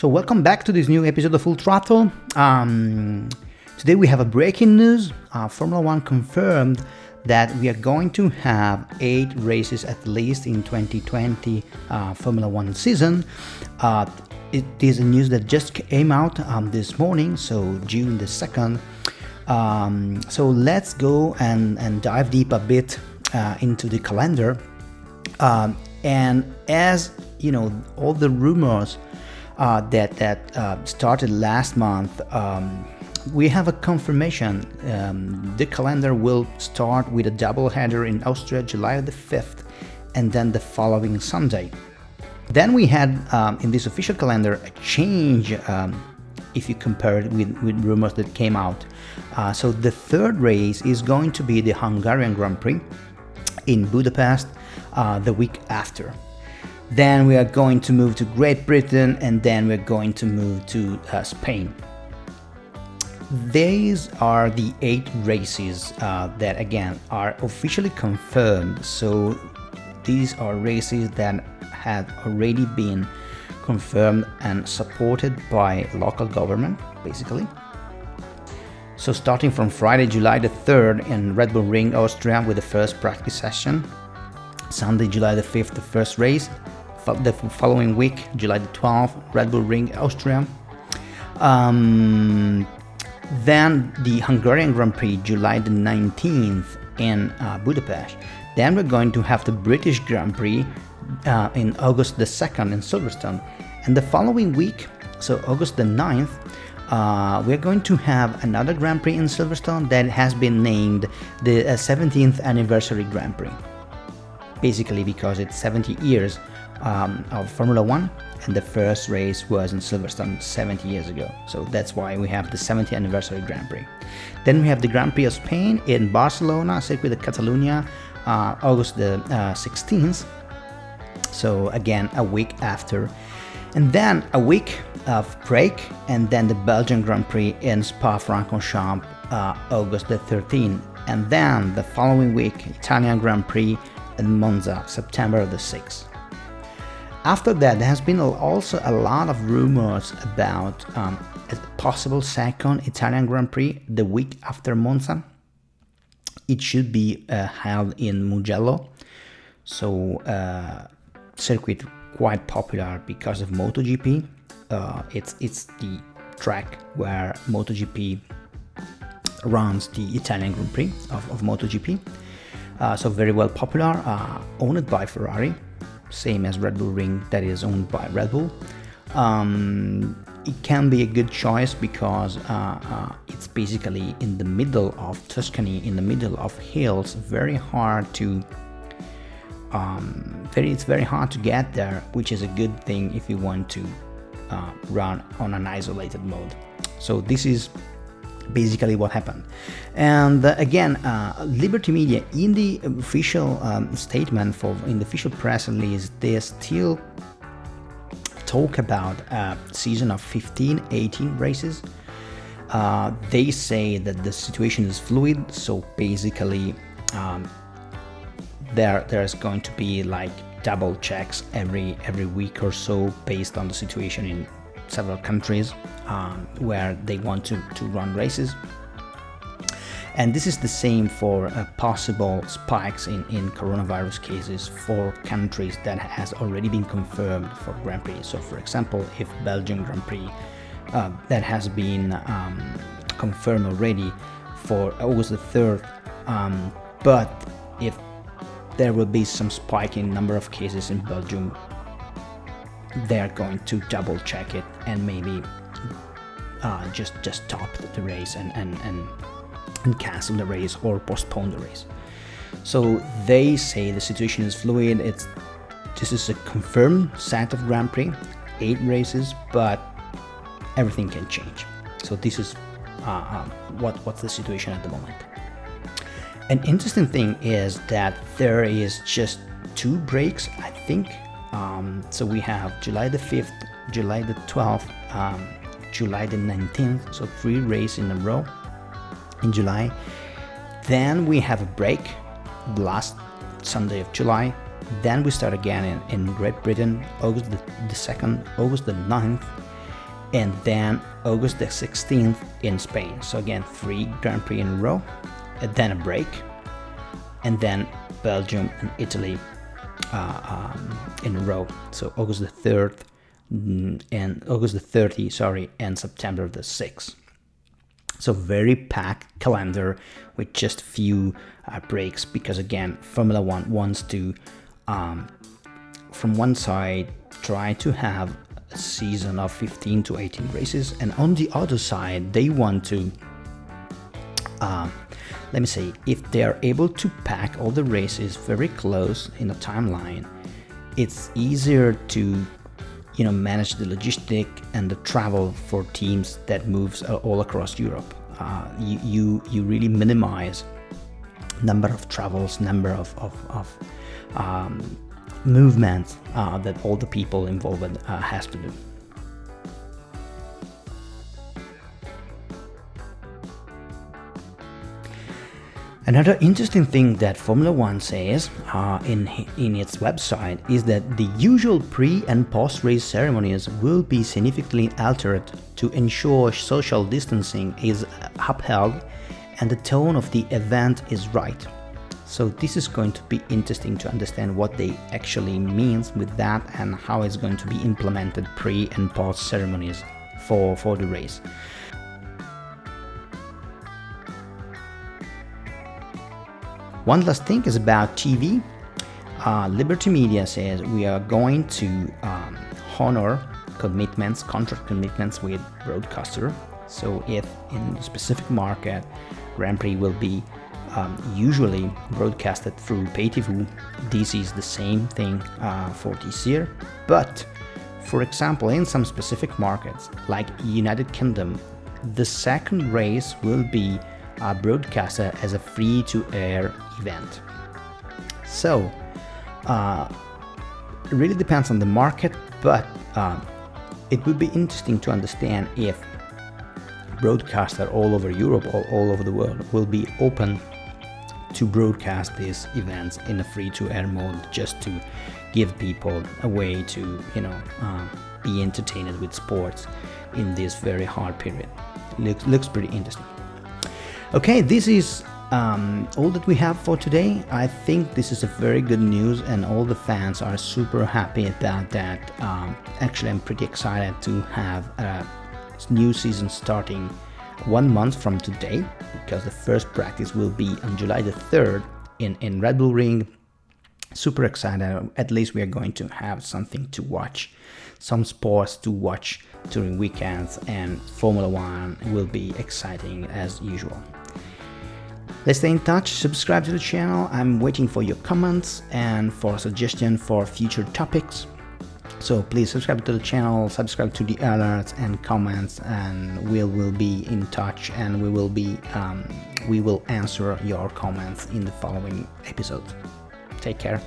So welcome back to this new episode of Full Throttle. Today we have a breaking news. Formula One confirmed that we are going to have 8 races at least in 2020 Formula One season. It is a news that just came out this morning, so June the 2nd. So let's go and dive deep a bit into the calendar. And as you know, all the rumors that started last month, we have a confirmation. The calendar will start with a double header in Austria, July the 5th, and then the following Sunday. Then we had in this official calendar a change if you compare it with rumors that came out. So the third race is going to be the Hungarian Grand Prix in Budapest the week after. Then we are going to move to Great Britain, and then we're going to move to Spain. These are the 8 races that again are officially confirmed. So these are races that have already been confirmed and supported by local government, basically. So starting from Friday, July the 3rd in Red Bull Ring, Austria, with the first practice session. Sunday, July the 5th, the first race. The following week, July the 12th, Red Bull Ring, Austria. Then the Hungarian Grand Prix, July the 19th in Budapest. Then we're going to have the British Grand Prix in August the 2nd in Silverstone. And the following week, so August the 9th, we're going to have another Grand Prix in Silverstone that has been named the 17th Anniversary Grand Prix. Basically because it's 70 years of Formula One, and the first race was in Silverstone 70 years ago. So that's why we have the 70th Anniversary Grand Prix. Then we have the Grand Prix of Spain in Barcelona, Circuit de Catalunya, August the 16th. So again, a week after. And then a week of break, and then the Belgian Grand Prix in Spa-Francorchamps, August the 13th. And then the following week, Italian Grand Prix in Monza, September the 6th. After that, there has been also a lot of rumors about a possible second Italian Grand Prix the week after Monza. It should be held in Mugello, so circuit quite popular because of MotoGP. It's the track where MotoGP runs the Italian Grand Prix of MotoGP. So very well popular, owned by Ferrari. Same as Red Bull Ring, that is owned by Red Bull. It can be a good choice because it's basically in the middle of Tuscany, in the middle of hills. It's very hard to get there, which is a good thing if you want to run on an isolated mode. So this is basically what happened. And again, Liberty Media, in the official statement in the official press release, they still talk about a season of 15-18 races. They say that the situation is fluid, so basically there's going to be like double checks every week or so based on the situation in several countries where they want to run races. And this is the same for possible spikes in coronavirus cases for countries that has already been confirmed for Grand Prix. So for example, if Belgian Grand Prix that has been confirmed already for August the 3rd, but if there will be some spike in number of cases in Belgium, they're going to double check it and maybe just stop the race and cancel the race or postpone the race. So they say the situation is fluid. This is a confirmed set of Grand Prix, 8 races, but everything can change. So this is what's the situation at the moment. An interesting thing is that there is just 2 breaks, I think. So we have July the 5th, July the 12th, July the 19th, so 3 races in a row in July. Then we have a break the last Sunday of July. Then we start again in Great Britain, August the 2nd, August the 9th. and then August the 16th in Spain. So again, 3 Grand Prix in a row, and then a break, and then Belgium and Italy in a row. So August the 3rd and August the 30th, sorry, and September the 6th. So very packed calendar with just few breaks, because again, Formula One wants to, from one side, try to have a season of 15 to 18 races, and on the other side, they want to, let me say, if they are able to pack all the races very close in a timeline, it's easier to, you know, manage the logistic and the travel for teams that moves all across Europe. You really minimize number of travels, number of movements that all the people involved has to do. Another interesting thing that Formula One says in its website is that the usual pre- and post-race ceremonies will be significantly altered to ensure social distancing is upheld and the tone of the event is right. So this is going to be interesting to understand what they actually means with that and how it's going to be implemented pre- and post-ceremonies for the race. One last thing is about TV. Liberty Media says we are going to honor contract commitments with broadcaster. So if in a specific market, Grand Prix will be usually broadcasted through pay TV, this is the same thing for this year. But for example, in some specific markets like United Kingdom, the second race will be broadcasted as a free-to-air event. So it really depends on the market, but it would be interesting to understand if broadcasters all over Europe or all over the world will be open to broadcast these events in a free-to-air mode, just to give people a way to, you know, be entertained with sports in this very hard period. Looks pretty interesting. Okay, this is all that we have for today. I think this is a very good news, and all the fans are super happy about that. Actually, I'm pretty excited to have a new season starting 1 month from today, because the first practice will be on July the 3rd in Red Bull Ring. Super excited. At least we are going to have something to watch, some sports to watch during weekends, and Formula One will be exciting as usual. Let's stay in touch, subscribe to the channel. I'm waiting for your comments and for suggestions for future topics. So please subscribe to the channel, subscribe to the alerts and comments, and we will be in touch, and we will answer your comments in the following episodes. Take care.